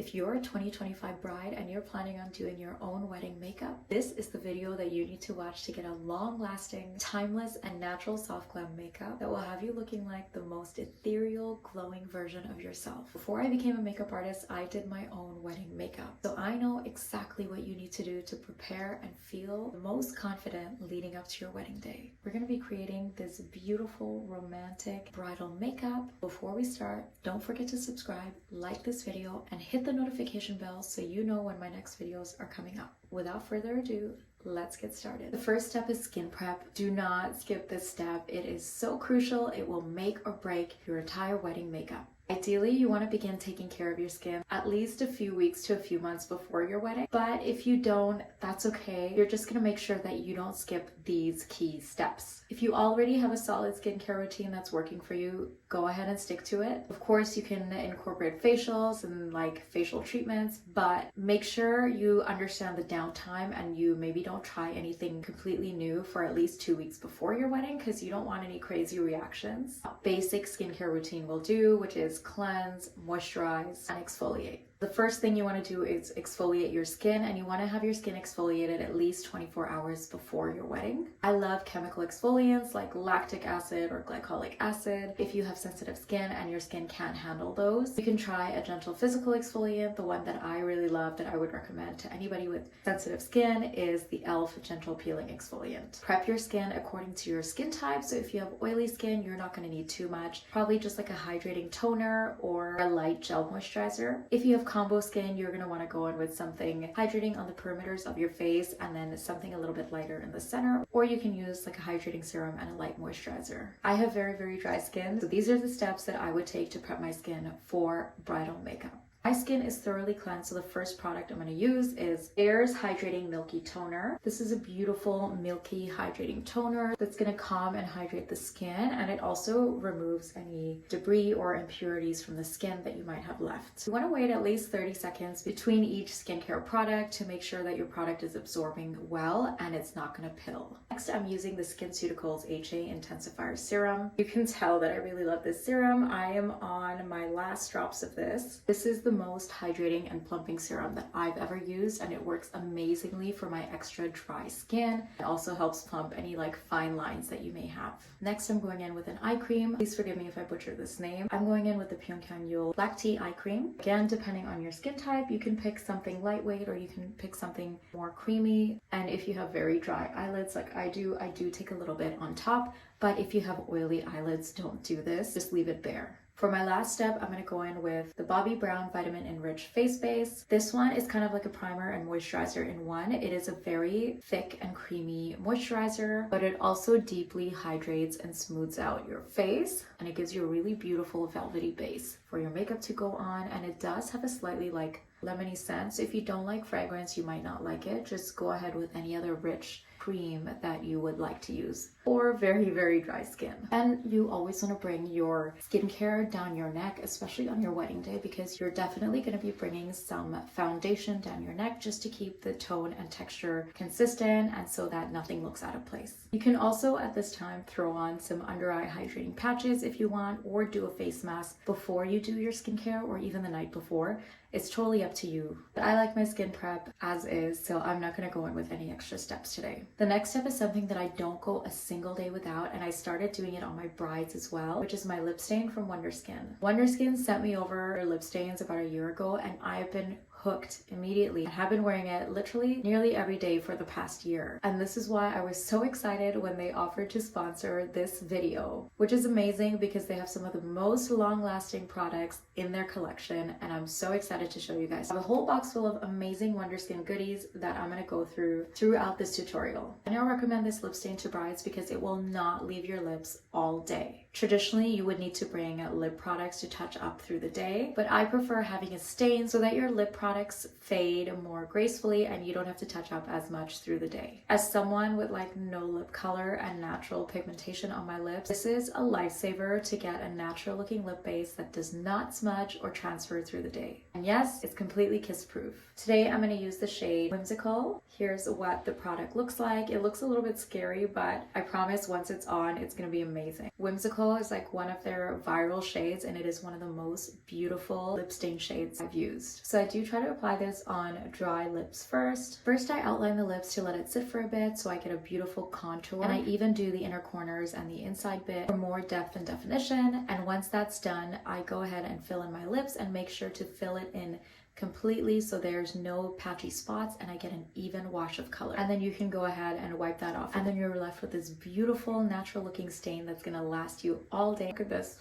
If you're a 2025 bride and you're planning on doing your own wedding makeup, this is the video that you need to watch to get a long-lasting, timeless, and natural soft glam makeup that will have you looking like the most ethereal, glowing version of yourself. Before I became a makeup artist, I did my own wedding makeup, so I know exactly what you need to do to prepare and feel the most confident leading up to your wedding day. We're going to be creating this beautiful, romantic bridal makeup. Before we start, don't forget to subscribe, like this video, and hit the notification bell so you know when my next videos are coming up. Without further ado, let's get started. The first step is skin prep. Do not skip this step. It is so crucial. It will make or break your entire wedding makeup. Ideally, you want to begin taking care of your skin at least a few weeks to a few months before your wedding. But if you don't, that's okay. You're just going to make sure that you don't skip these key steps. If you already have a solid skincare routine that's working for you, go ahead and stick to it. Of course, you can incorporate facials and like facial treatments, but make sure you understand the downtime and you maybe don't try anything completely new for at least 2 weeks before your wedding because you don't want any crazy reactions. A basic skincare routine will do, which is cleanse, moisturize, and exfoliate. The first thing you want to do is exfoliate your skin, and you want to have your skin exfoliated at least 24 hours before your wedding. I love chemical exfoliants like lactic acid or glycolic acid. If you have sensitive skin and your skin can't handle those, you can try a gentle physical exfoliant. The one that I really love that I would recommend to anybody with sensitive skin is the e.l.f. Gentle Peeling Exfoliant. Prep your skin according to your skin type. So if you have oily skin, you're not going to need too much. Probably just like a hydrating toner or a light gel moisturizer. If you have combo skin, you're going to want to go in with something hydrating on the perimeters of your face and then something a little bit lighter in the center, or you can use like a hydrating serum and a light moisturizer. I have very, very dry skin, so these are the steps that I would take to prep my skin for bridal makeup. My skin is thoroughly cleansed, so the first product I'm going to use is Ayers Hydrating Milky Toner. This is a beautiful milky hydrating toner that's going to calm and hydrate the skin, and it also removes any debris or impurities from the skin that you might have left. You want to wait at least 30 seconds between each skincare product to make sure that your product is absorbing well and it's not going to pill. Next, I'm using the SkinCeuticals HA Intensifier Serum. You can tell that I really love this serum. I am on my last drops of this. This is the most hydrating and plumping serum that I've ever used, and it works amazingly for my extra dry skin. It also helps plump any like fine lines that you may have. Next, I'm going in with an eye cream. Please forgive me if I butcher this name. I'm going in with the Pyongyang Black Tea Eye Cream. Again, depending on your skin type, you can pick something lightweight or you can pick something more creamy. And if you have very dry eyelids like I do take a little bit on top. But if you have oily eyelids, don't do this. Just leave it bare. For my last step, I'm going to go in with the Bobbi Brown Vitamin Enriched Face Base. This one is kind of like a primer and moisturizer in one. It is a very thick and creamy moisturizer, but it also deeply hydrates and smooths out your face, and it gives you a really beautiful velvety base for your makeup to go on, and it does have a slightly like lemony scent. So if you don't like fragrance, you might not like it. Just go ahead with any other rich cream that you would like to use for very, very dry skin. And you always want to bring your skincare down your neck, especially on your wedding day, because you're definitely going to be bringing some foundation down your neck just to keep the tone and texture consistent and so that nothing looks out of place. You can also at this time throw on some under eye hydrating patches if you want, or do a face mask before you do your skincare or even the night before. It's totally up to you. I like my skin prep as is, so I'm not going to go in with any extra steps today. The next step is something that I don't go a single day without, and I started doing it on my brides as well, which is my lip stain from Wonderskin. Wonderskin sent me over their lip stains about a year ago, and I've been hooked immediately. I have been wearing it literally nearly every day for the past year. And this is why I was so excited when they offered to sponsor this video, which is amazing because they have some of the most long-lasting products in their collection, and I'm so excited to show you guys. I have a whole box full of amazing Wonderskin goodies that I'm going to go through throughout this tutorial. And I recommend this lip stain to brides because it will not leave your lips all day. Traditionally, you would need to bring lip products to touch up through the day, but I prefer having a stain so that your lip product products fade more gracefully and you don't have to touch up as much through the day. As someone with like no lip color and natural pigmentation on my lips, this is a lifesaver to get a natural looking lip base that does not smudge or transfer through the day. And yes, it's completely kiss proof. Today I'm going to use the shade Whimsical. Here's what the product looks like. It looks a little bit scary, but I promise once it's on, it's going to be amazing. Whimsical is like one of their viral shades, and it is one of the most beautiful lip stain shades I've used. So I do try to apply this on dry lips first. First I outline the lips to let it sit for a bit so I get a beautiful contour, and I even do the inner corners and the inside bit for more depth and definition. And once that's done, I go ahead and fill in my lips and make sure to fill it in completely so there's no patchy spots and I get an even wash of color. And then you can go ahead and wipe that off, and then you're left with this beautiful natural looking stain that's gonna last you all day. Look at this.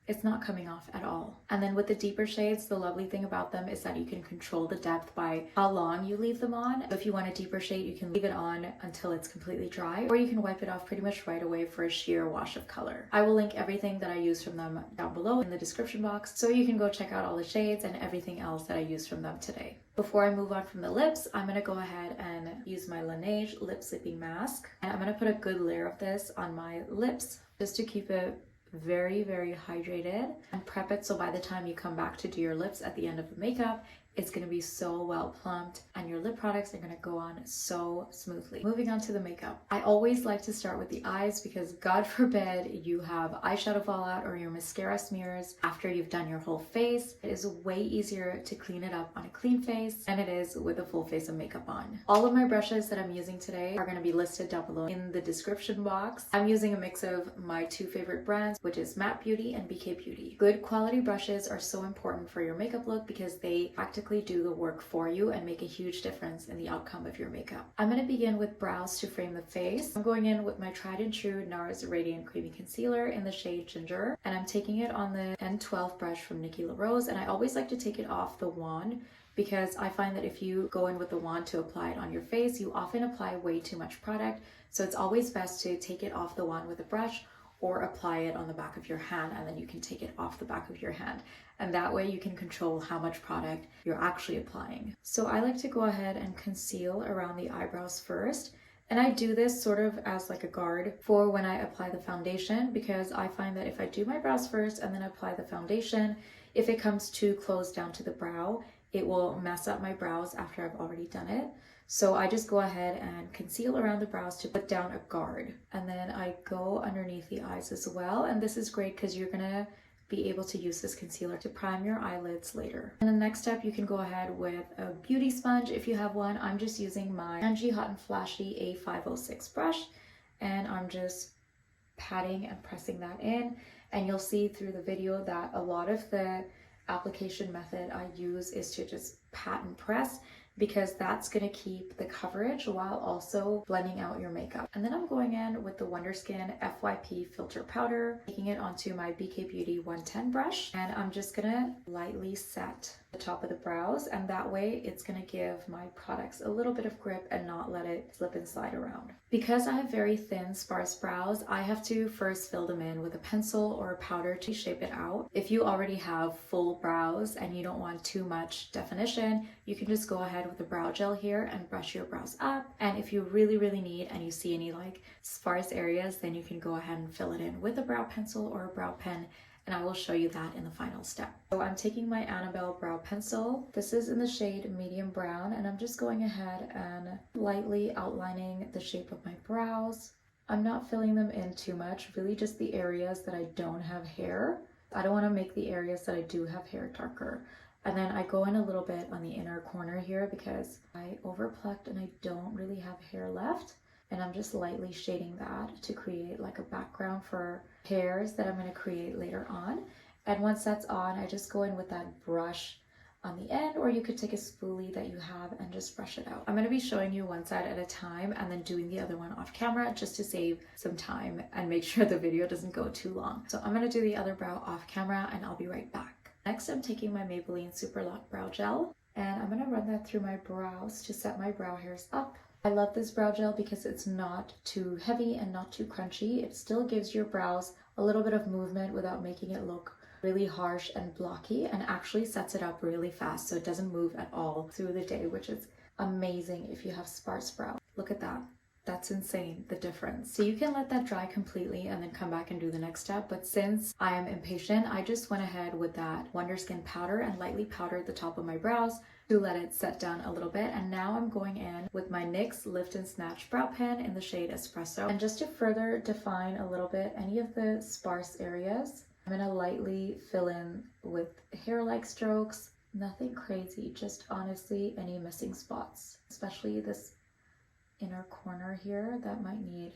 It's not coming off at all. And then with the deeper shades, the lovely thing about them is that you can control the depth by how long you leave them on. If you want a deeper shade, you can leave it on until it's completely dry, or you can wipe it off pretty much right away for a sheer wash of color. I will link everything that I use from them down below in the description box, so you can go check out all the shades and everything else that I used from them today. Before I move on from the lips, I'm gonna go ahead and use my Laneige Lip Sleeping Mask. And I'm gonna put a good layer of this on my lips just to keep it very, very hydrated and prep it so by the time you come back to do your lips at the end of the makeup, it's going to be so well plumped and your lip products are going to go on so smoothly. Moving on to the makeup. I always like to start with the eyes because God forbid you have eyeshadow fallout or your mascara smears after you've done your whole face. It is way easier to clean it up on a clean face than it is with a full face of makeup on. All of my brushes that I'm using today are going to be listed down below in the description box. I'm using a mix of my two favorite brands, which is Matte Beauty and BK Beauty. Good quality brushes are so important for your makeup look because they practically do the work for you and make a huge difference in the outcome of your makeup. I'm going to begin with brows to frame the face. I'm going in with my tried and true NARS Radiant Creamy Concealer in the shade Ginger, and I'm taking it on the N12 brush from Nikki La Rose, and I always like to take it off the wand because I find that if you go in with the wand to apply it on your face, you often apply way too much product, so it's always best to take it off the wand with a brush or apply it on the back of your hand, and then you can take it off the back of your hand. And that way you can control how much product you're actually applying. So I like to go ahead and conceal around the eyebrows first. And I do this sort of as like a guard for when I apply the foundation, because I find that if I do my brows first and then apply the foundation, if it comes too close down to the brow, it will mess up my brows after I've already done it. So I just go ahead and conceal around the brows to put down a guard. And then I go underneath the eyes as well. And this is great because you're gonna be able to use this concealer to prime your eyelids later. And the next step, you can go ahead with a beauty sponge if you have one. I'm just using my Angie Hot and Flashy A506 brush, and I'm just patting and pressing that in. And you'll see through the video that a lot of the application method I use is to just pat and press, because that's going to keep the coverage while also blending out your makeup. And then I'm going in with the Wonderskin FYP Filter Powder, taking it onto my BK Beauty 110 brush, and I'm just going to lightly set the top of the brows, and that way it's going to give my products a little bit of grip and not let it slip and slide around. Because I have very thin, sparse brows, I have to first fill them in with a pencil or a powder to shape it out. If you already have full brows and you don't want too much definition, you can just go ahead with a brow gel here and brush your brows up. And if you really need and you see any like sparse areas, then you can go ahead and fill it in with a brow pencil or a brow pen, and I will show you that in the final step. So I'm taking my Annabelle brow pencil. This is in the shade Medium Brown, and I'm just going ahead and lightly outlining the shape of my brows. I'm not filling them in too much, really just the areas that I don't have hair. I don't want to make the areas that I do have hair darker. And then I go in a little bit on the inner corner here because I overplucked and I don't really have hair left. And I'm just lightly shading that to create like a background for hairs that I'm going to create later on. And once that's on, I just go in with that brush on the end, or you could take a spoolie that you have and just brush it out. I'm going to be showing you one side at a time and then doing the other one off camera just to save some time and make sure the video doesn't go too long. So I'm going to do the other brow off camera and I'll be right back. Next, I'm taking my Maybelline Super Lock Brow Gel, and I'm going to run that through my brows to set my brow hairs up. I love this brow gel because it's not too heavy and not too crunchy. It still gives your brows a little bit of movement without making it look really harsh and blocky, and actually sets it up really fast so it doesn't move at all through the day, which is amazing if you have sparse brow. Look at that. That's insane, the difference. So you can let that dry completely and then come back and do the next step. But since I am impatient, I just went ahead with that Wonderskin powder and lightly powdered the top of my brows to let it set down a little bit. And now I'm going in with my NYX Lift and Snatch brow pen in the shade Espresso. And just to further define a little bit any of the sparse areas, I'm gonna lightly fill in with hair-like strokes. Nothing crazy, just honestly any missing spots, especially this inner corner here that might need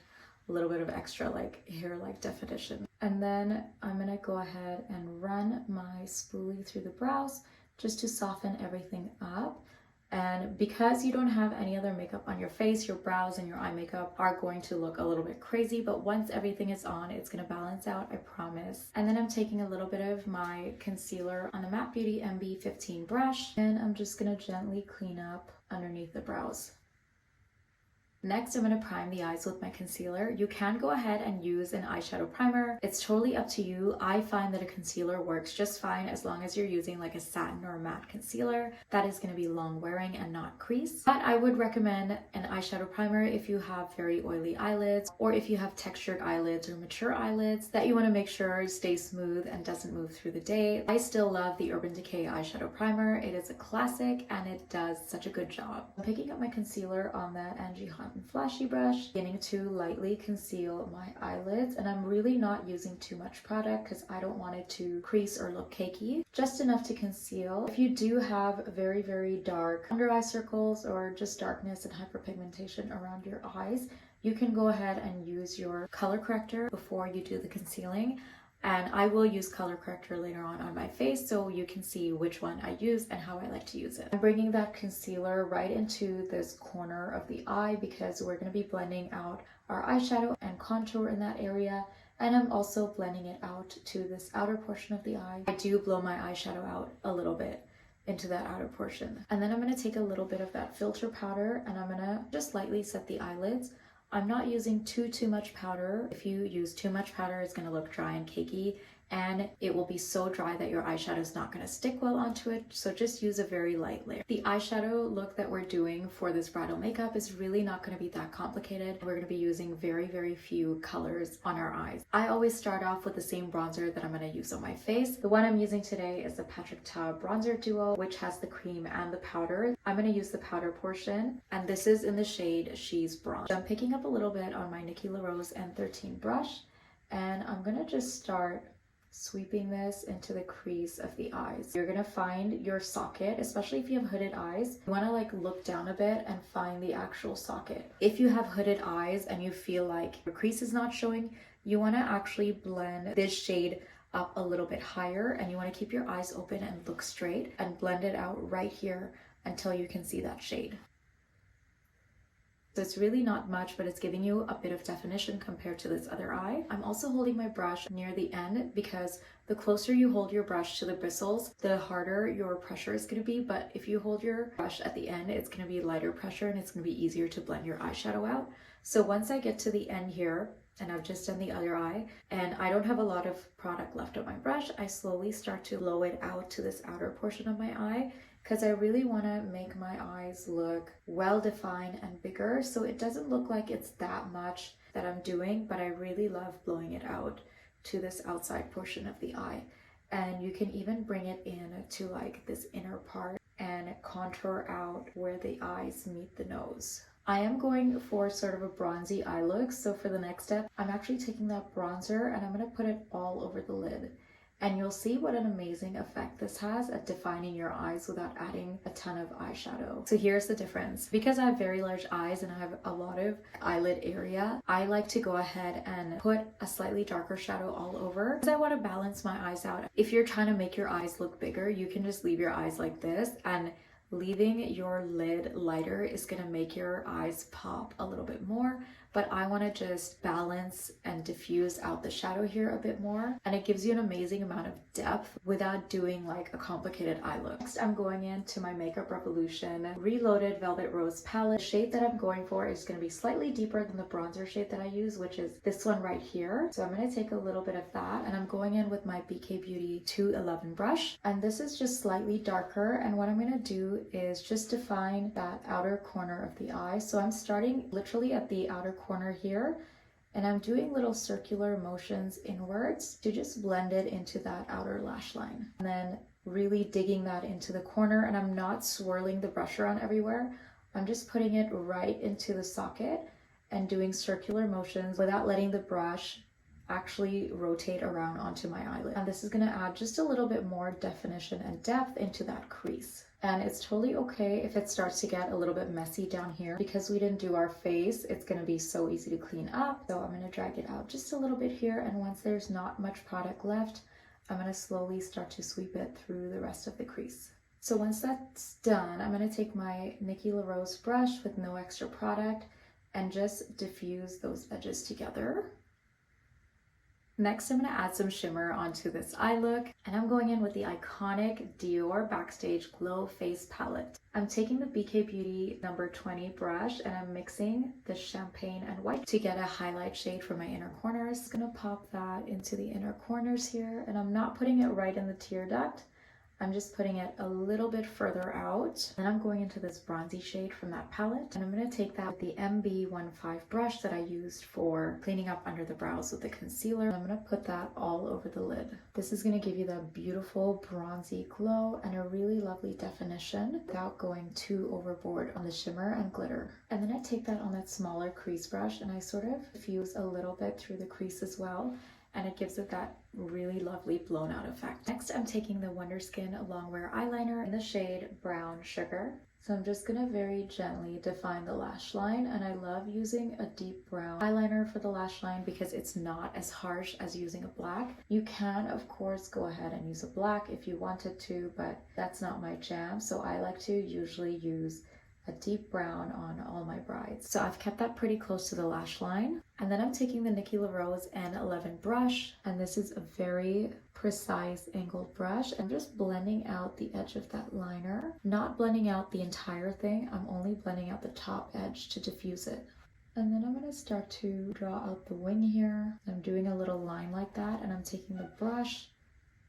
a little bit of extra like hair-like definition. And then I'm gonna go ahead and run my spoolie through the brows just to soften everything up. And because you don't have any other makeup on your face, your brows and your eye makeup are going to look a little bit crazy, but once everything is on, it's gonna balance out, I promise. And then I'm taking a little bit of my concealer on the Matte Beauty MB15 brush, and I'm just gonna gently clean up underneath the brows. Next, I'm going to prime the eyes with my concealer. You can go ahead and use an eyeshadow primer. It's totally up to you. I find that a concealer works just fine as long as you're using like a satin or a matte concealer. That is going to be long wearing and not crease. But I would recommend an eyeshadow primer if you have very oily eyelids, or if you have textured eyelids or mature eyelids that you want to make sure stays smooth and doesn't move through the day. I still love the Urban Decay eyeshadow primer. It is a classic and it does such a good job. I'm picking up my concealer on that Angie Hunt and Flashy brush, beginning to lightly conceal my eyelids, and I'm really not using too much product because I don't want it to crease or look cakey, just enough to conceal. If you do have very dark under eye circles or just darkness and hyperpigmentation around your eyes, you can go ahead and use your color corrector before you do the concealing. And I will use color corrector later on my face so you can see which one I use and how I like to use it. I'm bringing that concealer right into this corner of the eye because we're going to be blending out our eyeshadow and contour in that area. And I'm also blending it out to this outer portion of the eye. I do blow my eyeshadow out a little bit into that outer portion. And then I'm going to take a little bit of that filter powder and I'm going to just lightly set the eyelids. I'm not using too much powder. If you use too much powder, it's going to look dry and cakey, and it will be so dry that your eyeshadow is not going to stick well onto it. So just use a very light layer. The eyeshadow look that we're doing for this bridal makeup is really not going to be that complicated. We're going to be using very few colors on our eyes. I always start off with the same bronzer that I'm going to use on my face. The one I'm using today is the Patrick Ta Bronzer Duo, which has the cream and the powder. I'm going to use the powder portion, and this is in the shade She's Bronze. So I'm picking up a little bit on my Nikki La Rose N13 brush, and I'm going to just start sweeping this into the crease of the eyes. You're gonna find your socket, especially if you have hooded eyes. You wanna like look down a bit and find the actual socket. If you have hooded eyes and you feel like your crease is not showing, you wanna actually blend this shade up a little bit higher, and you wanna keep your eyes open and look straight and blend it out right here until you can see that shade. So it's really not much, but it's giving you a bit of definition compared to this other eye. I'm also holding my brush near the end because the closer you hold your brush to the bristles, the harder your pressure is going to be. But if you hold your brush at the end, it's going to be lighter pressure and it's going to be easier to blend your eyeshadow out. So once I get to the end here, and I've just done the other eye, and I don't have a lot of product left on my brush, I slowly start to blow it out to this outer portion of my eye, because I really want to make my eyes look well defined and bigger, so it doesn't look like it's that much that I'm doing, but I really love blowing it out to this outside portion of the eye. And you can even bring it in to like this inner part and contour out where the eyes meet the nose. I am going for sort of a bronzy eye look, so for the next step, I'm actually taking that bronzer and I'm going to put it all over the lid. And you'll see what an amazing effect this has at defining your eyes without adding a ton of eyeshadow. So here's the difference. Because I have very large eyes and I have a lot of eyelid area, I like to go ahead and put a slightly darker shadow all over because I want to balance my eyes out. If you're trying to make your eyes look bigger, you can just leave your eyes like this, and leaving your lid lighter is going to make your eyes pop a little bit more. but I want to just balance and diffuse out the shadow here a bit more, and it gives you an amazing amount of depth without doing like a complicated eye look. Next, I'm going into my Makeup Revolution Reloaded Velvet Rose palette. The shade that I'm going for is going to be slightly deeper than the bronzer shade that I use, which is this one right here. So I'm going to take a little bit of that, and I'm going in with my BK Beauty 211 brush, and this is just slightly darker, and what I'm going to do is just define that outer corner of the eye. So I'm starting literally at the outer corner here, and I'm doing little circular motions inwards to just blend it into that outer lash line, and then really digging that into the corner. And I'm not swirling the brush around everywhere, I'm just putting it right into the socket and doing circular motions without letting the brush actually rotate around onto my eyelid. And this is going to add just a little bit more definition and depth into that crease. And it's totally okay if it starts to get a little bit messy down here. Because we didn't do our face, it's going to be so easy to clean up. So I'm going to drag it out just a little bit here, and once there's not much product left, I'm going to slowly start to sweep it through the rest of the crease. So once that's done, I'm going to take my Nikki La Rose brush with no extra product and just diffuse those edges together. Next, I'm going to add some shimmer onto this eye look, and I'm going in with the iconic Dior Backstage Glow Face Palette. I'm taking the BK Beauty number 20 brush, and I'm mixing the champagne and white to get a highlight shade for my inner corners. I'm going to pop that into the inner corners here, and I'm not putting it right in the tear duct. I'm just putting it a little bit further out. And I'm going into this bronzy shade from that palette. And I'm going to take that with the MB15 brush that I used for cleaning up under the brows with the concealer. I'm going to put that all over the lid. This is going to give you that beautiful bronzy glow and a really lovely definition without going too overboard on the shimmer and glitter. And then I take that on that smaller crease brush and I sort of diffuse a little bit through the crease as well. And it gives it that really lovely blown out effect. Next, I'm taking the Wonderskin Longwear eyeliner in the shade Brown Sugar. So I'm just gonna very gently define the lash line, and I love using a deep brown eyeliner for the lash line because it's not as harsh as using a black. You can, of course, go ahead and use a black if you wanted to, but that's not my jam. So I like to usually use a deep brown on all my brides. So I've kept that pretty close to the lash line. And then I'm taking the Nikki La Rose N11 brush, and this is a very precise angled brush, and just blending out the edge of that liner. Not blending out the entire thing, I'm only blending out the top edge to diffuse it. And then I'm going to start to draw out the wing here. I'm doing a little line like that, and I'm taking the brush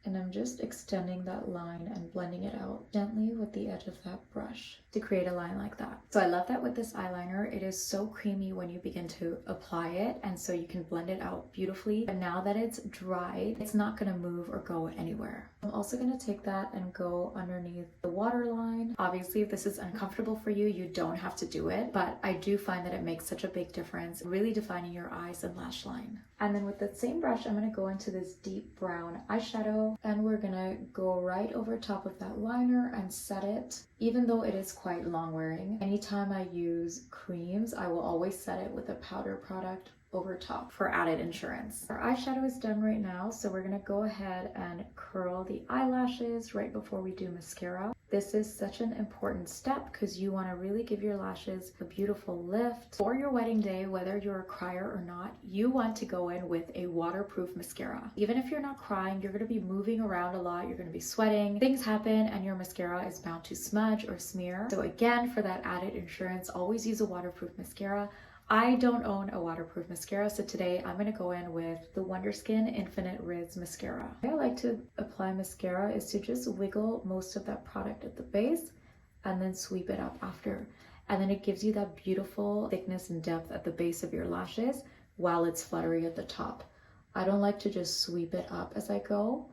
and I'm just extending that line and blending it out gently with the edge of that brush to create a line like that. So I love that with this eyeliner. It is so creamy when you begin to apply it, and so you can blend it out beautifully. But now that it's dry, it's not going to move or go anywhere. I'm also going to take that and go underneath the waterline. Obviously, if this is uncomfortable for you, you don't have to do it, but I do find that it makes such a big difference, really defining your eyes and lash line. And then with that same brush, I'm going to go into this deep brown eyeshadow, and we're going to go right over top of that liner and set it. Even though it is quite long wearing, anytime I use creams, I will always set it with a powder product over top for added insurance. Our eyeshadow is done right now, so we're going to go ahead and curl the eyelashes right before we do mascara. This is such an important step because you want to really give your lashes a beautiful lift. For your wedding day, whether you're a crier or not, you want to go in with a waterproof mascara. Even if you're not crying, you're going to be moving around a lot, you're going to be sweating, things happen, and your mascara is bound to smudge or smear. So again, for that added insurance, always use a waterproof mascara. I don't own a waterproof mascara, so today I'm going to go in with the Wonderskin Infinite Riz Mascara. The way I like to apply mascara is to just wiggle most of that product at the base and then sweep it up after. And then it gives you that beautiful thickness and depth at the base of your lashes while it's fluttery at the top. I don't like to just sweep it up as I go.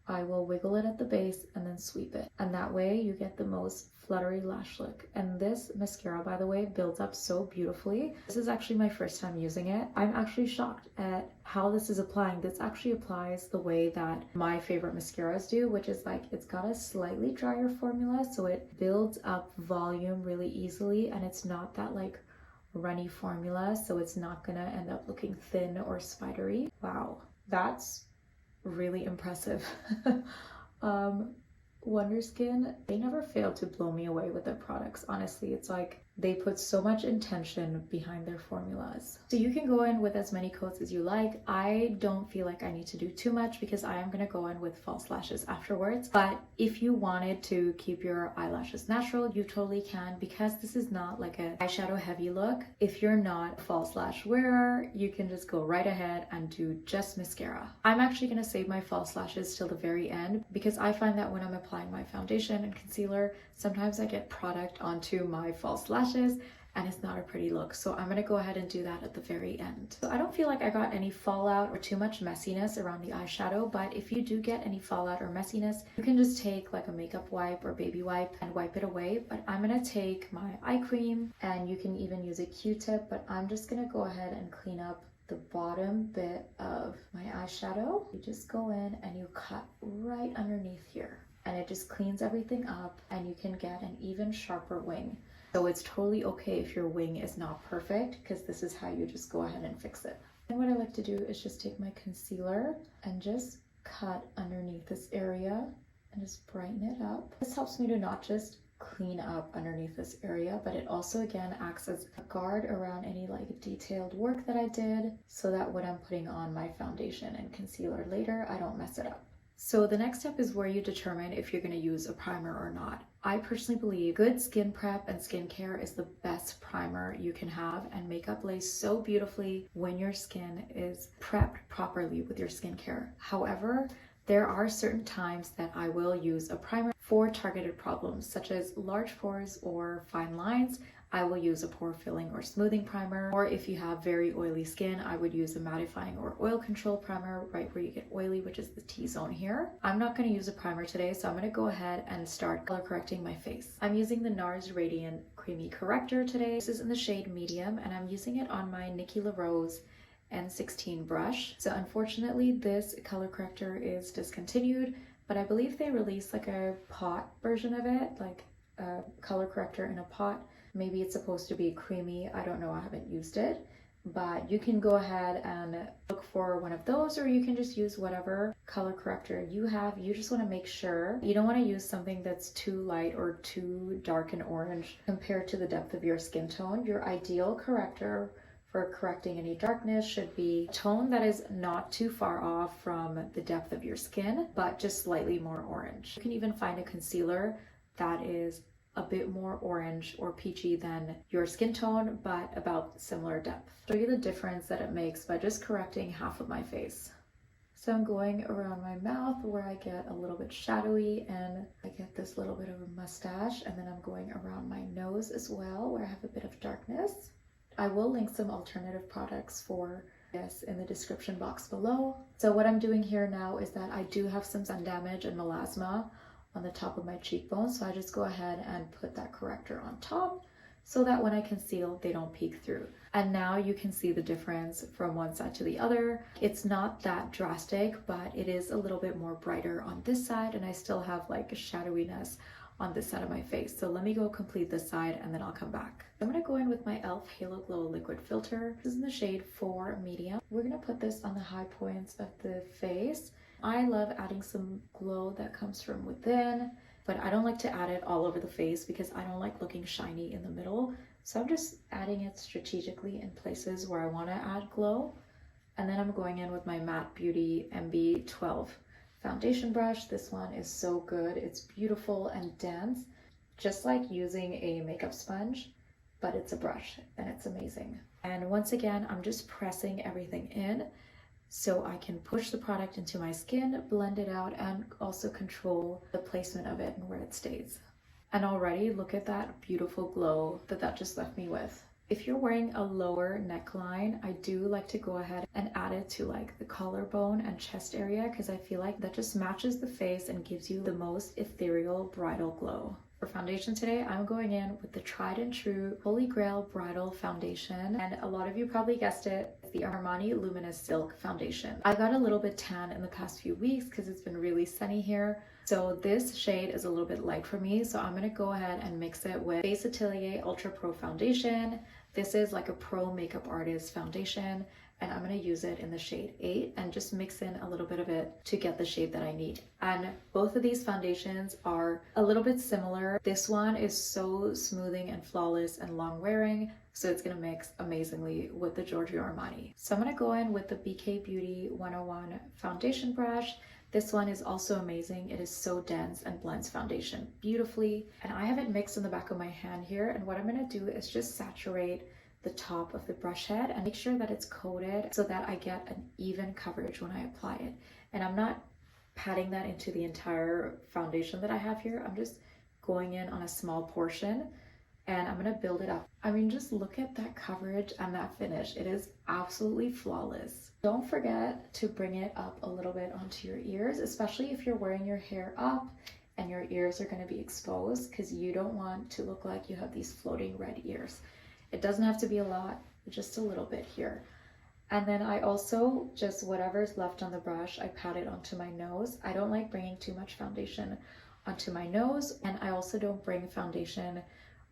I will wiggle it at the base and then sweep it. And that way you get the most fluttery lash look. And this mascara, by the way, builds up so beautifully. This is actually my first time using it. I'm actually shocked at how this is applying. This actually applies the way that my favorite mascaras do, which is like it's got a slightly drier formula, so it builds up volume really easily, and it's not that like runny formula, so it's not gonna end up looking thin or spidery. Wow, that's really impressive. Wonderskin, they never fail to blow me away with their products. Honestly, it's like they put so much intention behind their formulas. So you can go in with as many coats as you like. I don't feel like I need to do too much because I am going to go in with false lashes afterwards. But if you wanted to keep your eyelashes natural, you totally can, because this is not like a eyeshadow heavy look. If you're not a false lash wearer, you can just go right ahead and do just mascara. I'm actually going to save my false lashes till the very end because I find that when I'm applying my foundation and concealer, sometimes I get product onto my false lashes and it's not a pretty look. So I'm going to go ahead and do that at the very end. So I don't feel like I got any fallout or too much messiness around the eyeshadow, but if you do get any fallout or messiness, you can just take like a makeup wipe or baby wipe and wipe it away. But I'm going to take my eye cream, and you can even use a Q-tip, but I'm just going to go ahead and clean up the bottom bit of my eyeshadow. You just go in and you cut right underneath here, and it just cleans everything up, and you can get an even sharper wing. So it's totally okay if your wing is not perfect, because this is how you just go ahead and fix it. And what I like to do is just take my concealer and just cut underneath this area and just brighten it up. This helps me to not just clean up underneath this area, but it also again acts as a guard around any like detailed work that I did, so that when I'm putting on my foundation and concealer later, I don't mess it up. So the next step is where you determine if you're going to use a primer or not. I personally believe good skin prep and skincare is the best primer you can have, and makeup lays so beautifully when your skin is prepped properly with your skincare. However, there are certain times that I will use a primer for targeted problems such as large pores or fine lines. I will use a pore filling or smoothing primer, or if you have very oily skin, I would use a mattifying or oil control primer right where you get oily, which is the T-zone here. I'm not going to use a primer today, so I'm going to go ahead and start color correcting my face. I'm using the NARS Radiant Creamy Corrector today. This is in the shade medium, and I'm using it on my Nikki La Rose N16 brush. So unfortunately, this color corrector is discontinued, but I believe they released like a pot version of it, like a color corrector in a pot. Maybe it's supposed to be creamy. I don't know, I haven't used it, but you can go ahead and look for one of those, or you can just use whatever color corrector you have. You just want to make sure you don't want to use something that's too light or too dark and orange compared to the depth of your skin tone. Your ideal corrector for correcting any darkness should be a tone that is not too far off from the depth of your skin, but just slightly more orange. You can even find a concealer that is a bit more orange or peachy than your skin tone, but about similar depth. I'll show you the difference that it makes by just correcting half of my face. So I'm going around my mouth where I get a little bit shadowy and I get this little bit of a mustache, and then I'm going around my nose as well where I have a bit of darkness. I will link some alternative products for this in the description box below. So what I'm doing here now is that I do have some sun damage and melasma on the top of my cheekbone, so I just go ahead and put that corrector on top so that when I conceal, they don't peek through. And now you can see the difference from one side to the other. It's not that drastic, but it is a little bit more brighter on this side, and I still have like a shadowiness on this side of my face. So let me go complete this side and then I'll come back. I'm going to go in with my e.l.f. Halo Glow Liquid Filter. This is in the shade 4 Medium. We're going to put this on the high points of the face. I love adding some glow that comes from within, but I don't like to add it all over the face because I don't like looking shiny in the middle. So I'm just adding it strategically in places where I want to add glow. And then I'm going in with my Matte Beauty MB12 foundation brush. This one is so good. It's beautiful and dense, just like using a makeup sponge, but it's a brush and it's amazing. And once again, I'm just pressing everything in so I can push the product into my skin, blend it out, and also control the placement of it and where it stays. And already look at that beautiful glow that just left me with. If you're wearing a lower neckline, I do like to go ahead and add it to like the collarbone and chest area because I feel like that just matches the face and gives you the most ethereal bridal glow. For foundation today, I'm going in with the tried and true Holy Grail Bridal Foundation, and a lot of you probably guessed it, it's the Armani Luminous Silk Foundation. I got a little bit tan in the past few weeks because it's been really sunny here, so this shade is a little bit light for me, so I'm going to go ahead and mix it with Face Atelier Ultra Pro Foundation. This is like a pro makeup artist foundation, and I'm going to use it in the shade 8 and just mix in a little bit of it to get the shade that I need. And both of these foundations are a little bit similar. This one is so smoothing and flawless and long wearing, so it's going to mix amazingly with the Giorgio Armani. So I'm going to go in with the BK Beauty 101 foundation brush. This one is also amazing. It is so dense and blends foundation beautifully. And I have it mixed in the back of my hand here, and what I'm going to do is just saturate the top of the brush head and make sure that it's coated so that I get an even coverage when I apply it. And I'm not patting that into the entire foundation that I have here. I'm just going in on a small portion and I'm gonna build it up. I mean, just look at that coverage and that finish. It is absolutely flawless. Don't forget to bring it up a little bit onto your ears, especially if you're wearing your hair up and your ears are gonna be exposed, because you don't want to look like you have these floating red ears. It doesn't have to be a lot, just a little bit here. And then I also just, whatever's left on the brush, I pat it onto my nose. I don't like bringing too much foundation onto my nose, and I also don't bring foundation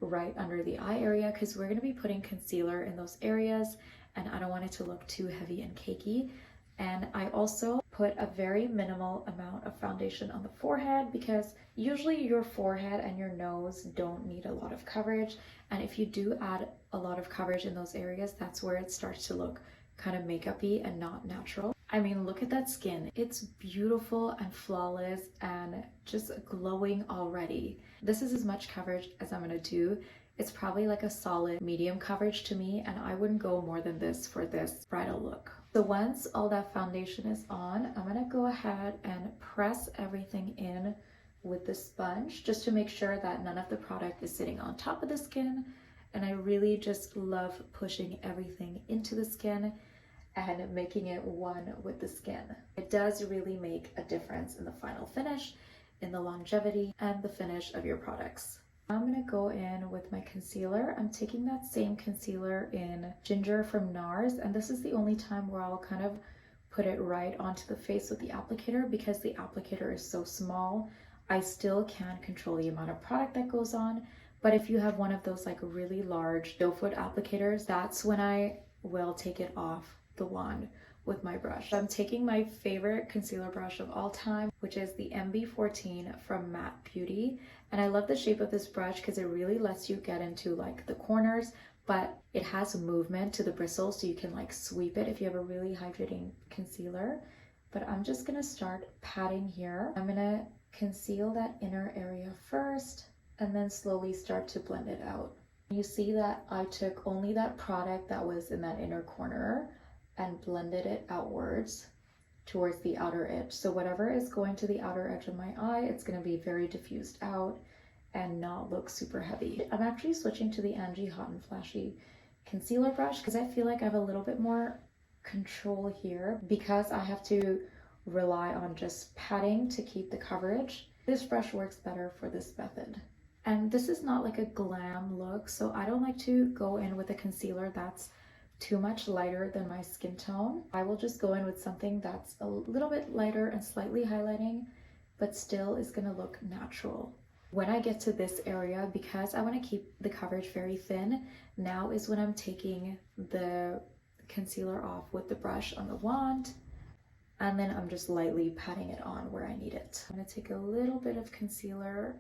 right under the eye area because we're going to be putting concealer in those areas and I don't want it to look too heavy and cakey. And I also put a very minimal amount of foundation on the forehead because usually your forehead and your nose don't need a lot of coverage. And if you do add a lot of coverage in those areas, that's where it starts to look kind of makeup-y and not natural. I mean, look at that skin. It's beautiful and flawless and just glowing already. This is as much coverage as I'm gonna do. It's probably like a solid medium coverage to me, and I wouldn't go more than this for this bridal look. So once all that foundation is on, I'm gonna go ahead and press everything in with the sponge just to make sure that none of the product is sitting on top of the skin. And I really just love pushing everything into the skin and making it one with the skin. It does really make a difference in the final finish, in the longevity and the finish of your products. I'm gonna go in with my concealer. I'm taking that same concealer in Ginger from NARS, and this is the only time where I'll kind of put it right onto the face with the applicator because the applicator is so small. I still can control the amount of product that goes on, but if you have one of those like really large doe foot applicators, that's when I will take it off the wand with my brush. I'm taking my favorite concealer brush of all time, which is the MB14 from Matte Beauty. And I love the shape of this brush because it really lets you get into like the corners, but it has movement to the bristles so you can like sweep it if you have a really hydrating concealer. But I'm just gonna start patting here. I'm gonna conceal that inner area first and then slowly start to blend it out. You see that I took only that product that was in that inner corner and blended it outwards towards the outer edge. So whatever is going to the outer edge of my eye, it's going to be very diffused out and not look super heavy. I'm actually switching to the Angie Hot and Flashy concealer brush because I feel like I have a little bit more control here because I have to rely on just patting to keep the coverage. This brush works better for this method. And this is not like a glam look, so I don't like to go in with a concealer that's too much lighter than my skin tone. I will just go in with something that's a little bit lighter and slightly highlighting, but still is gonna look natural. When I get to this area, because I wanna keep the coverage very thin, now is when I'm taking the concealer off with the brush on the wand, and then I'm just lightly patting it on where I need it. I'm gonna take a little bit of concealer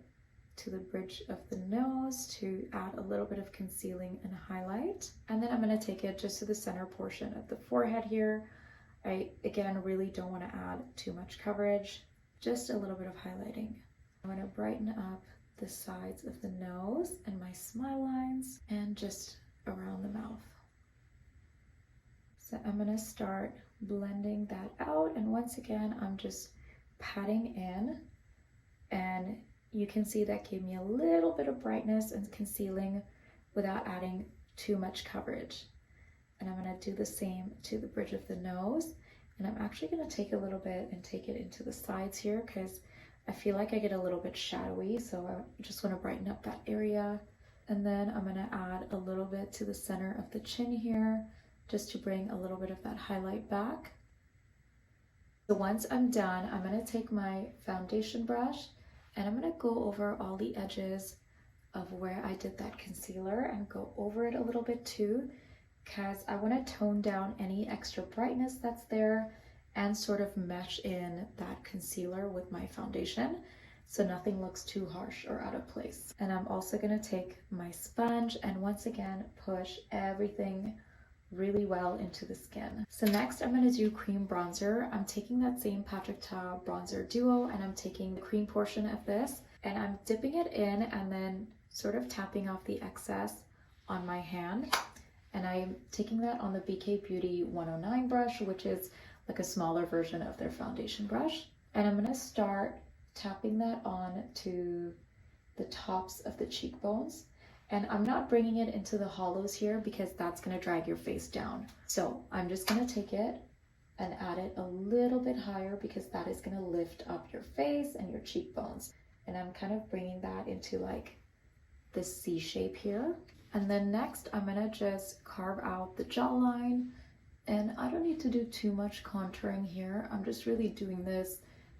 to the bridge of the nose to add a little bit of concealing and highlight. And then I'm going to take it just to the center portion of the forehead here. I, again, really don't want to add too much coverage, just a little bit of highlighting. I'm going to brighten up the sides of the nose and my smile lines and just around the mouth. So I'm going to start blending that out. And once again, I'm just patting in, and you can see that gave me a little bit of brightness and concealing without adding too much coverage. And I'm going to do the same to the bridge of the nose. And I'm actually going to take a little bit and take it into the sides here because I feel like I get a little bit shadowy. So I just want to brighten up that area. And then I'm going to add a little bit to the center of the chin here just to bring a little bit of that highlight back. So once I'm done, I'm going to take my foundation brush and I'm going to go over all the edges of where I did that concealer and go over it a little bit too. because I want to tone down any extra brightness that's there and sort of mesh in that concealer with my foundation so nothing looks too harsh or out of place. And I'm also going to take my sponge and once again push everything really well into the skin. So next I'm going to do cream bronzer. I'm taking that same Patrick Ta bronzer duo and I'm taking the cream portion of this and I'm dipping it in and then sort of tapping off the excess on my hand. And I'm taking that on the BK Beauty 109 brush, which is like a smaller version of their foundation brush. And I'm going to start tapping that on to the tops of the cheekbones. And I'm not bringing it into the hollows here because that's going to drag your face down. So I'm just going to take it and add it a little bit higher because that is going to lift up your face and your cheekbones. And I'm kind of bringing that into like this C shape here. And then next I'm going to just carve out the jawline. And I don't need to do too much contouring here. I'm just really doing this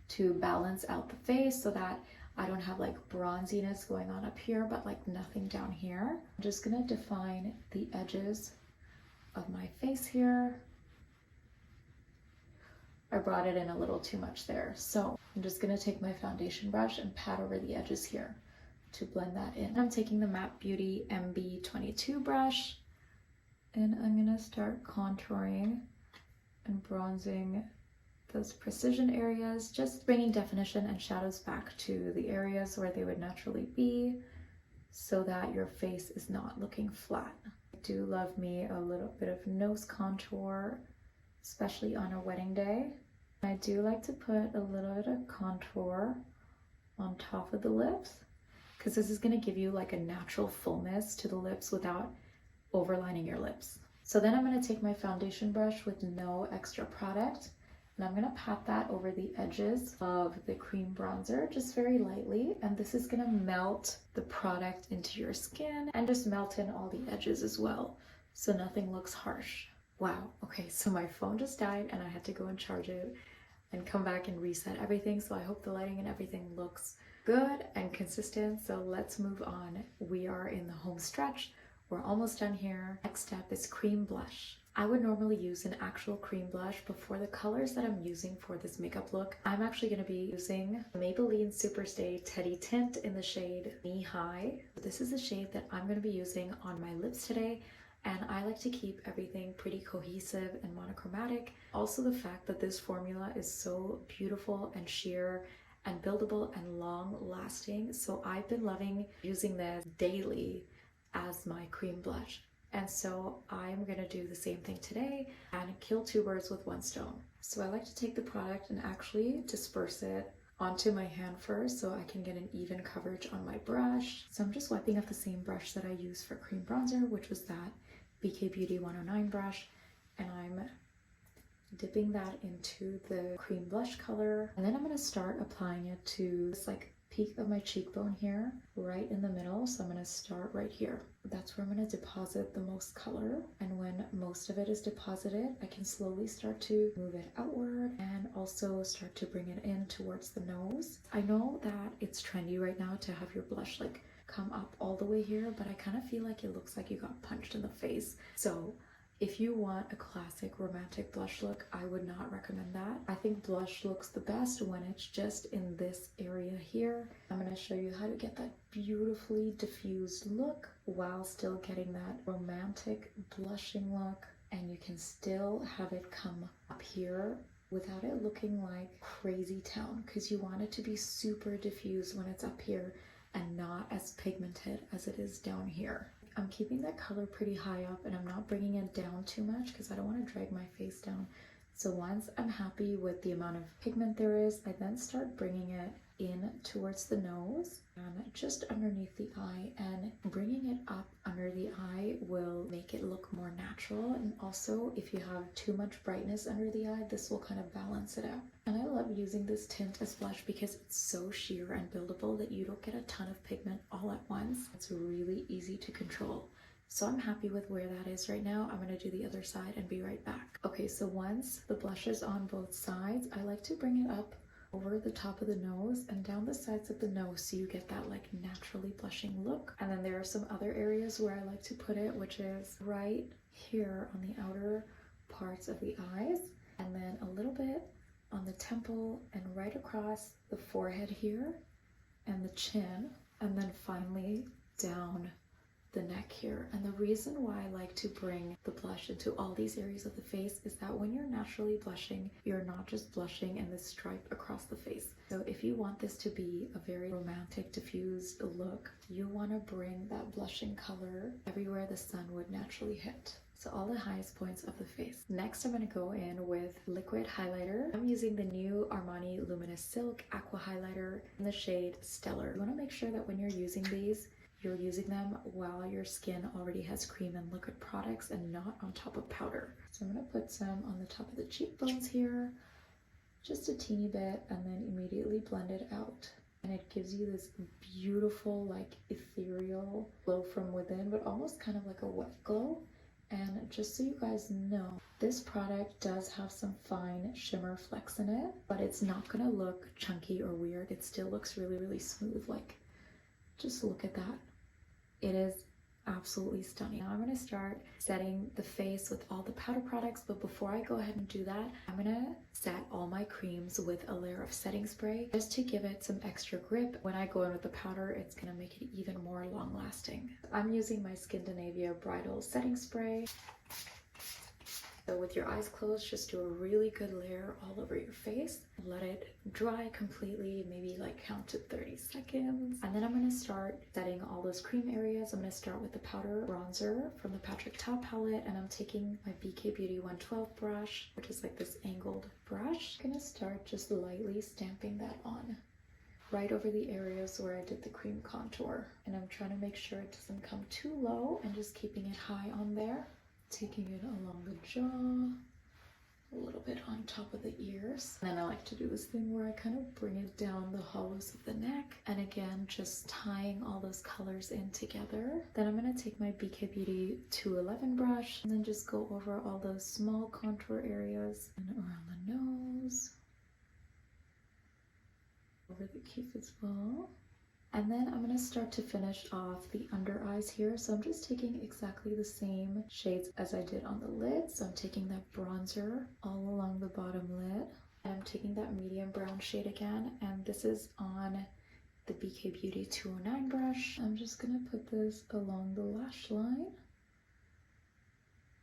to balance out the face so that I don't have like bronziness going on up here, but like nothing down here. I'm just gonna define the edges of my face here. I brought it in a little too much there. So I'm just gonna take my foundation brush and pat over the edges here to blend that in. I'm taking the Matte Beauty MB22 brush and I'm gonna start contouring and bronzing those precision areas, just bringing definition and shadows back to the areas where they would naturally be so that your face is not looking flat. I do love me a little bit of nose contour, especially on a wedding day. I do like to put a little bit of contour on top of the lips because this is going to give you like a natural fullness to the lips without overlining your lips. So then I'm going to take my foundation brush with no extra product and I'm going to pat that over the edges of the cream bronzer just very lightly, and this is going to melt the product into your skin and just melt in all the edges as well so nothing looks harsh. Wow, okay, so my phone just died and I had to go and charge it and come back and reset everything, so I hope the lighting and everything looks good and consistent. So let's move on. We are in the home stretch. We're almost done here. Next step is cream blush. I would normally use an actual cream blush, but for the colors that I'm using for this makeup look, I'm actually going to be using Maybelline Superstay Teddy Tint in the shade Knee High. This is the shade that I'm going to be using on my lips today, and I like to keep everything pretty cohesive and monochromatic. Also the fact that this formula is so beautiful and sheer and buildable and long lasting, so I've been loving using this daily as my cream blush. And so I'm gonna do the same thing today and kill two birds with one stone. So I like to take the product and actually disperse it onto my hand first so I can get an even coverage on my brush. So I'm just wiping up the same brush that I used for cream bronzer, which was that BK Beauty 109 brush, and I'm dipping that into the cream blush color. And then I'm gonna start applying it to this like peak of my cheekbone here, right in the middle. So I'm going to start right here. That's where I'm going to deposit the most color, and when most of it is deposited, I can slowly start to move it outward and also start to bring it in towards the nose. I know that it's trendy right now to have your blush like come up all the way here, but I kind of feel like it looks like you got punched in the face. So if you want a classic romantic blush look, I would not recommend that. I think blush looks the best when it's just in this area here. I'm going to show you how to get that beautifully diffused look while still getting that romantic blushing look, and you can still have it come up here without it looking like crazy town, because you want it to be super diffused when it's up here and not as pigmented as it is down here. I'm keeping that color pretty high up and I'm not bringing it down too much because I don't want to drag my face down. So once I'm happy with the amount of pigment there is, I then start bringing it in towards the nose and just underneath the eye, and bringing it up under the eye will make it look more natural. And also if you have too much brightness under the eye, this will kind of balance it out. And I love using this tint as blush because it's so sheer and buildable that you don't get a ton of pigment all at once. It's really easy to control. So I'm happy with where that is right now. I'm going to do the other side and be right back. Okay, so once the blush is on both sides, I like to bring it up over the top of the nose and down the sides of the nose so you get that like naturally blushing look. And then there are some other areas where I like to put it, which is right here on the outer parts of the eyes, and then a little bit on the temple and right across the forehead here and the chin, and then finally down the neck here. And the reason why I like to bring the blush into all these areas of the face is that when you're naturally blushing, you're not just blushing in this stripe across the face. So if you want this to be a very romantic, diffused look, you want to bring that blushing color everywhere the sun would naturally hit. So all the highest points of the face. Next, I'm going to go in with liquid highlighter. I'm using the new Armani Luminous Silk Aqua Highlighter in the shade Stellar. You want to make sure that when you're using these, you're using them while your skin already has cream and liquid products and not on top of powder. So I'm going to put some on the top of the cheekbones here, just a teeny bit, and then immediately blend it out. And it gives you this beautiful, like ethereal glow from within, but almost kind of like a wet glow. And just so you guys know, this product does have some fine shimmer flecks in it, but it's not gonna look chunky or weird. It still looks really, really smooth. Like, just look at that. It is absolutely stunning. Now I'm gonna start setting the face with all the powder products, but before I go ahead and do that, I'm gonna set all my creams with a layer of setting spray just to give it some extra grip. When I go in with the powder, it's gonna make it even more long lasting. I'm using my Skindinavia Bridal setting spray. So with your eyes closed, just do a really good layer all over your face. Let it dry completely, maybe like count to 30 seconds. And then I'm gonna start setting all those cream areas. I'm gonna start with the powder bronzer from the Patrick Ta palette, and I'm taking my BK Beauty 112 brush, which is like this angled brush. I'm gonna start just lightly stamping that on right over the areas where I did the cream contour. And I'm trying to make sure it doesn't come too low and just keeping it high on there. Taking it along the jaw, a little bit on top of the ears. And then I like to do this thing where I kind of bring it down the hollows of the neck. And again, just tying all those colors in together. Then I'm gonna take my BK Beauty 211 brush and then just go over all those small contour areas and around the nose, over the cupid's bow. And then I'm going to start to finish off the under eyes here. So I'm just taking exactly the same shades as I did on the lid. So I'm taking that bronzer all along the bottom lid. And I'm taking that medium brown shade again. And this is on the BK Beauty 209 brush. I'm just going to put this along the lash line.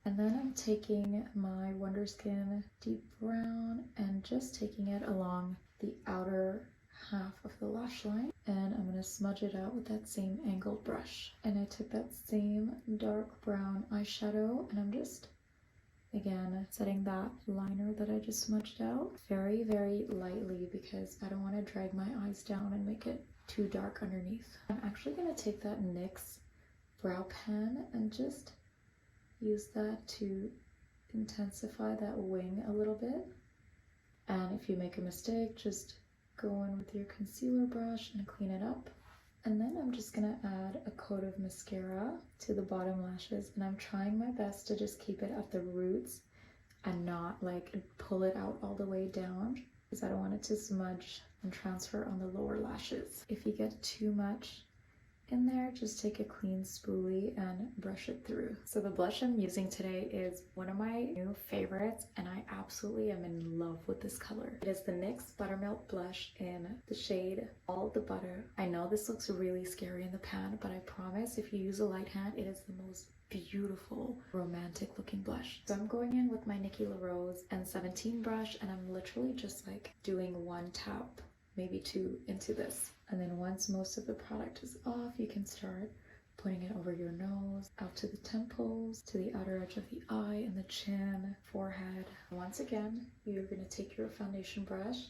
And then I'm taking my Wonderskin deep brown and just taking it along the outer half of the lash line, and I'm going to smudge it out with that same angled brush. And I took that same dark brown eyeshadow and I'm just again setting that liner that I just smudged out very, very lightly because I don't want to drag my eyes down and make it too dark underneath. I'm actually going to take that NYX brow pen and just use that to intensify that wing a little bit. And if you make a mistake, just go in with your concealer brush and clean it up. And then I'm just gonna add a coat of mascara to the bottom lashes, and I'm trying my best to just keep it at the roots and not like pull it out all the way down because I don't want it to smudge and transfer on the lower lashes. If you get too much in there, just take a clean spoolie and brush it through. So the blush I'm using today is one of my new favorites, and I absolutely am in love with this color. It is the NYX Buttermilk blush in the shade All the Butter. I know this looks really scary in the pan, but I promise if you use a light hand, it is the most beautiful romantic looking blush. So I'm going in with my Nikki La Rose N17 brush, and I'm literally just like doing one tap, maybe two into this. And then once most of the product is off, you can start putting it over your nose, out to the temples, to the outer edge of the eye and the chin, forehead. Once again, you're going to take your foundation brush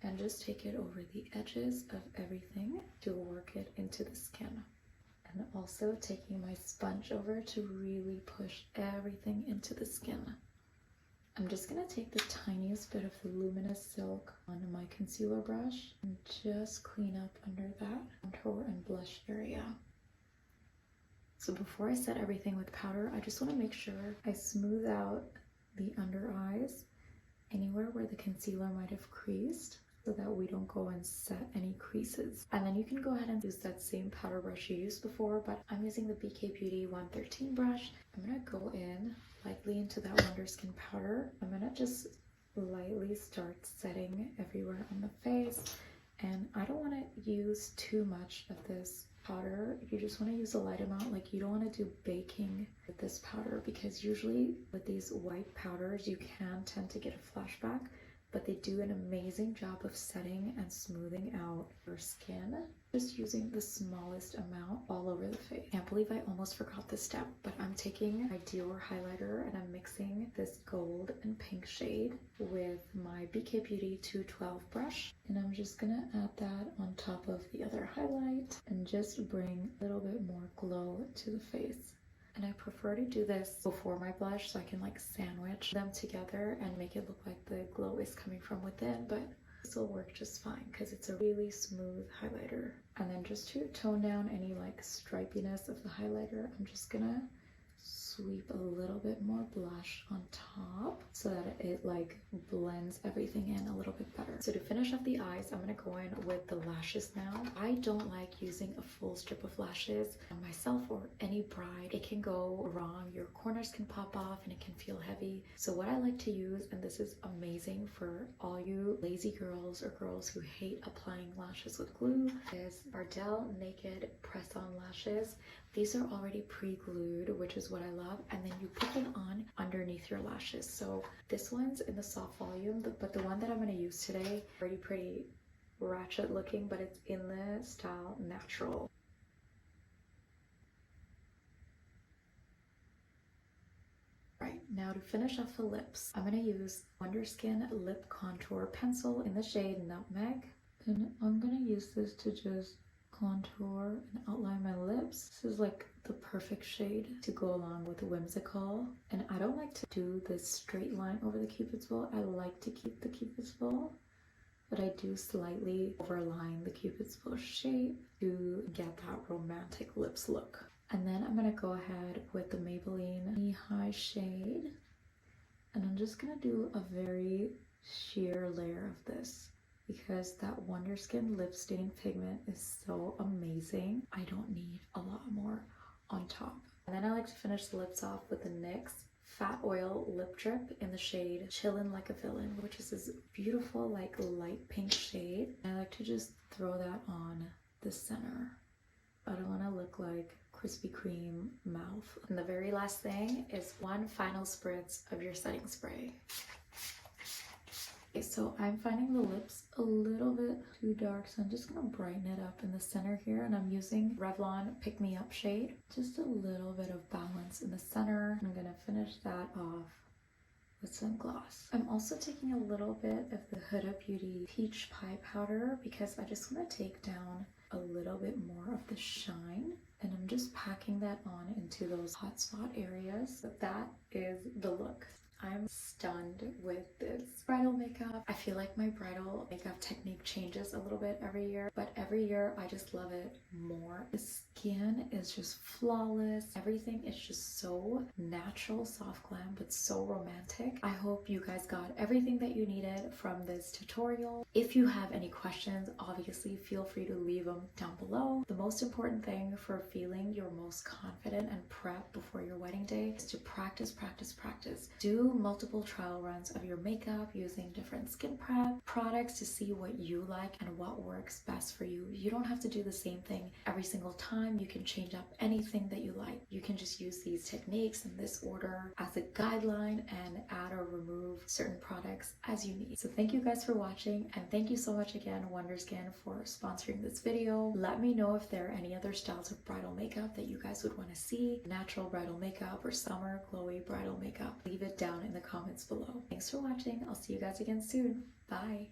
and just take it over the edges of everything to work it into the skin. And also taking my sponge over to really push everything into the skin. I'm just going to take the tiniest bit of the Luminous Silk on my concealer brush and just clean up under that contour and blush area. So before I set everything with powder, I just want to make sure I smooth out the under eyes, anywhere where the concealer might have creased. so that we don't go and set any creases. And then you can go ahead and use that same powder brush you used before, but I'm using the BK Beauty 113 brush. I'm gonna go in lightly into that Wonderskin powder. I'm gonna just lightly start setting everywhere on the face. And I don't want to use too much of this powder. You just want to use a light amount. Like, you don't want to do baking with this powder, because usually with these white powders you can tend to get a flashback, but they do an amazing job of setting and smoothing out your skin. Just using the smallest amount all over the face. Can't believe I almost forgot this step, but I'm taking my Dior highlighter and I'm mixing this gold and pink shade with my BK Beauty 212 brush. And I'm just gonna add that on top of the other highlight and just bring a little bit more glow to the face. And I prefer to do this before my blush so I can like sandwich them together and make it look like the glow is coming from within, but this will work just fine because it's a really smooth highlighter. And then just to tone down any like stripiness of the highlighter, I'm just gonna sweep a little bit more blush on top so that it like blends everything in a little bit better. So to finish off the eyes, I'm gonna go in with the lashes now. I don't like using a full strip of lashes on myself or any bride. It can go wrong, your corners can pop off and it can feel heavy. So what I like to use, and this is amazing for all you lazy girls or girls who hate applying lashes with glue, is Bridal Naked Press-On Lashes. These are already pre-glued, which is what I love, and then you put them on underneath your lashes. So this one's in the soft volume, but the one that I'm going to use today, pretty ratchet looking, but it's in the style natural. Right, now to finish off the lips, I'm going to use Wonderskin Lip Contour Pencil in the shade Nutmeg, and I'm going to use this to just contour and outline my lips. This is like the perfect shade to go along with Whimsical. And I don't like to do this straight line over the cupid's bow. I like to keep the cupid's bow, but I do slightly overline the cupid's bow shape to get that romantic lips look. And then I'm gonna go ahead with the Maybelline Knee High shade, and I'm just gonna do a very sheer layer of this, because that Wonderskin lip staining pigment is so amazing. I don't need a lot more on top. And then I like to finish the lips off with the NYX Fat Oil Lip Drip in the shade Chillin' Like a Villain, which is this beautiful like light pink shade. I like to just throw that on the center. I don't want to look like Krispy Kreme mouth. And the very last thing is one final spritz of your setting spray. Okay, so I'm finding the lips a little bit too dark, so I'm just gonna brighten it up in the center here, and I'm using Revlon Pick Me Up shade. Just a little bit of balance in the center. I'm gonna finish that off with some gloss. I'm also taking a little bit of the Huda Beauty Peach Pie Powder because I just want to take down a little bit more of the shine, and I'm just packing that on into those hot spot areas. So that is the look. I'm stunned with this bridal makeup. I feel like my bridal makeup technique changes a little bit every year, but every year I just love it more. The skin is just flawless. Everything is just so natural, soft glam, but so romantic. I hope you guys got everything that you needed from this tutorial. If you have any questions, obviously feel free to leave them down below. The most important thing for feeling your most confident and prep before your wedding day is to practice, practice, practice. Do multiple trial runs of your makeup using different skin prep products to see what you like and what works best for you. You don't have to do the same thing every single time. You can change up anything that you like. You can just use these techniques in this order as a guideline and add or remove certain products as you need. So thank you guys for watching, and thank you so much again, Wonderskin, for sponsoring this video. Let me know if there are any other styles of bridal makeup that you guys would want to see, natural bridal makeup or summer glowy bridal makeup. Leave it down in the comments below. Thanks for watching. I'll see you guys again soon. Bye.